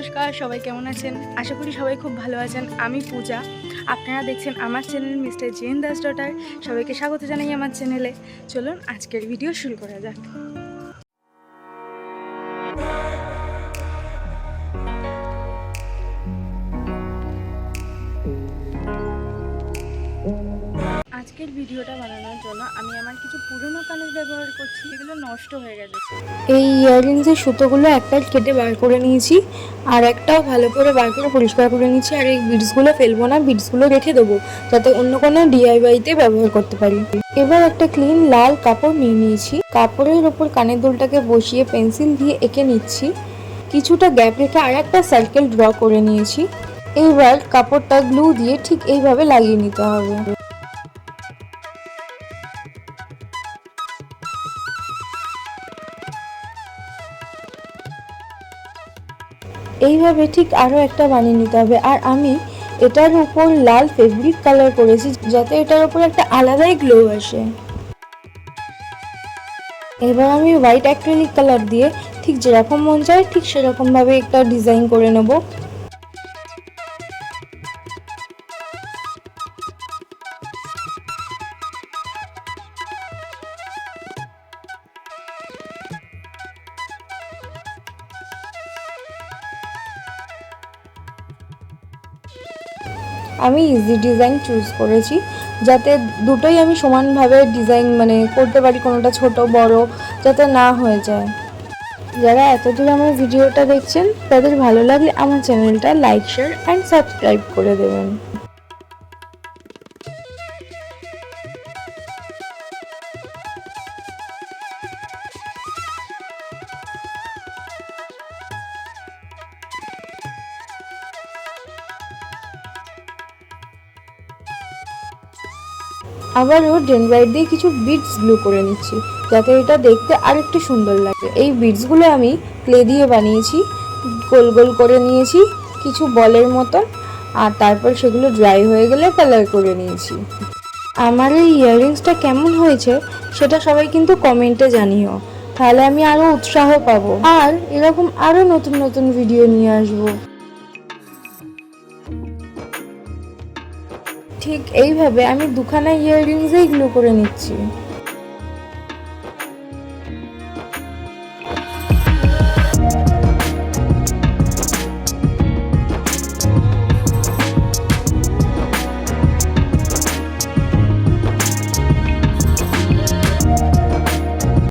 নমস্কার, সবাই কেমন আছেন? আশা করি সবাই খুব ভালো আছেন। আমি পূজা, আপনারা দেখছেন আমার channel mister Jen Das daughter. সবাইকে স্বাগত জানাই আমার চ্যানেলে। চলুন আজকের ভিডিও শুরু করা যাক। আজকের ভিডিওটা বানানোর জন্য আমি আমার কিছু পুরনো কানের ব্যবহার করছি, এগুলো নষ্ট হয়ে গেছে। এই ইয়াররিংসের সুতোগুলো একটা কেটে বার করে নিয়েছি, আর একটাও ভালো করে বার করে পরিষ্কার করে নিয়েছি। আর এই বিডসগুলো ফেলবো না, বিডসগুলো রেখে দেবো যাতে অন্য কোনো ডিআইওয়াইতে ব্যবহার করতে পারি। এবার একটা ক্লিন লাল কাপড় নিয়ে নিয়েছি, কাপড়ের ওপর কানের দুলটাকে বসিয়ে পেন্সিল দিয়ে এঁকে নিচ্ছি। কিছুটা গ্যাপ রেখে আর একটা সার্কেল ড্র করে নিয়েছি। এইবার কাপড়টা গ্লু দিয়ে ঠিক এইভাবে লাগিয়ে নিতে হবে। এইভাবে ঠিক আরও একটা বানিয়ে নিতে হবে। আর আমি এটার উপর লাল ফেব্রিক কালার করেছি যাতে এটার উপর একটা আলাদাই গ্লো আসে। এবার আমি হোয়াইট অ্যাক্রিলিক কালার দিয়ে ঠিক যেরকম মন চায় ঠিক সেরকমভাবে একটা ডিজাইন করে নেব। আমি ইজি ডিজাইন চুজ করেছি যাতে দুটোই আমি সমানভাবে ডিজাইন করতে পারি, কোনোটা ছোট বড় যাতে না হয়ে যায়। যারা এতদূর আমার ভিডিওটা দেখছেন তাদের ভালো লাগলে আমার চ্যানেলটা লাইক, শেয়ার অ্যান্ড সাবস্ক্রাইব করে দেবেন। আবারও ডেনড্রাইট দিয়ে কিছু বিডস গ্লু করে নিচ্ছি যাতে এটা দেখতে আরেকটু সুন্দর লাগে। এই বিডসগুলো আমি ক্লে দিয়ে বানিয়েছি, গোল গোল করে নিয়েছি কিছু বলের মতন, আর তারপর সেগুলো ড্রাই হয়ে গেলে কালার করে নিয়েছি। আমার এই ইয়াররিংসটা কেমন হয়েছে সেটা সবাই কিন্তু কমেন্টে জানিও, তাহলে আমি আরও উৎসাহ পাবো আর এরকম আরও নতুন নতুন ভিডিও নিয়ে আসবো। ঠিক এইভাবে আমি দুখানা ইয়াররিংসেই গ্লু করে নিচ্ছি।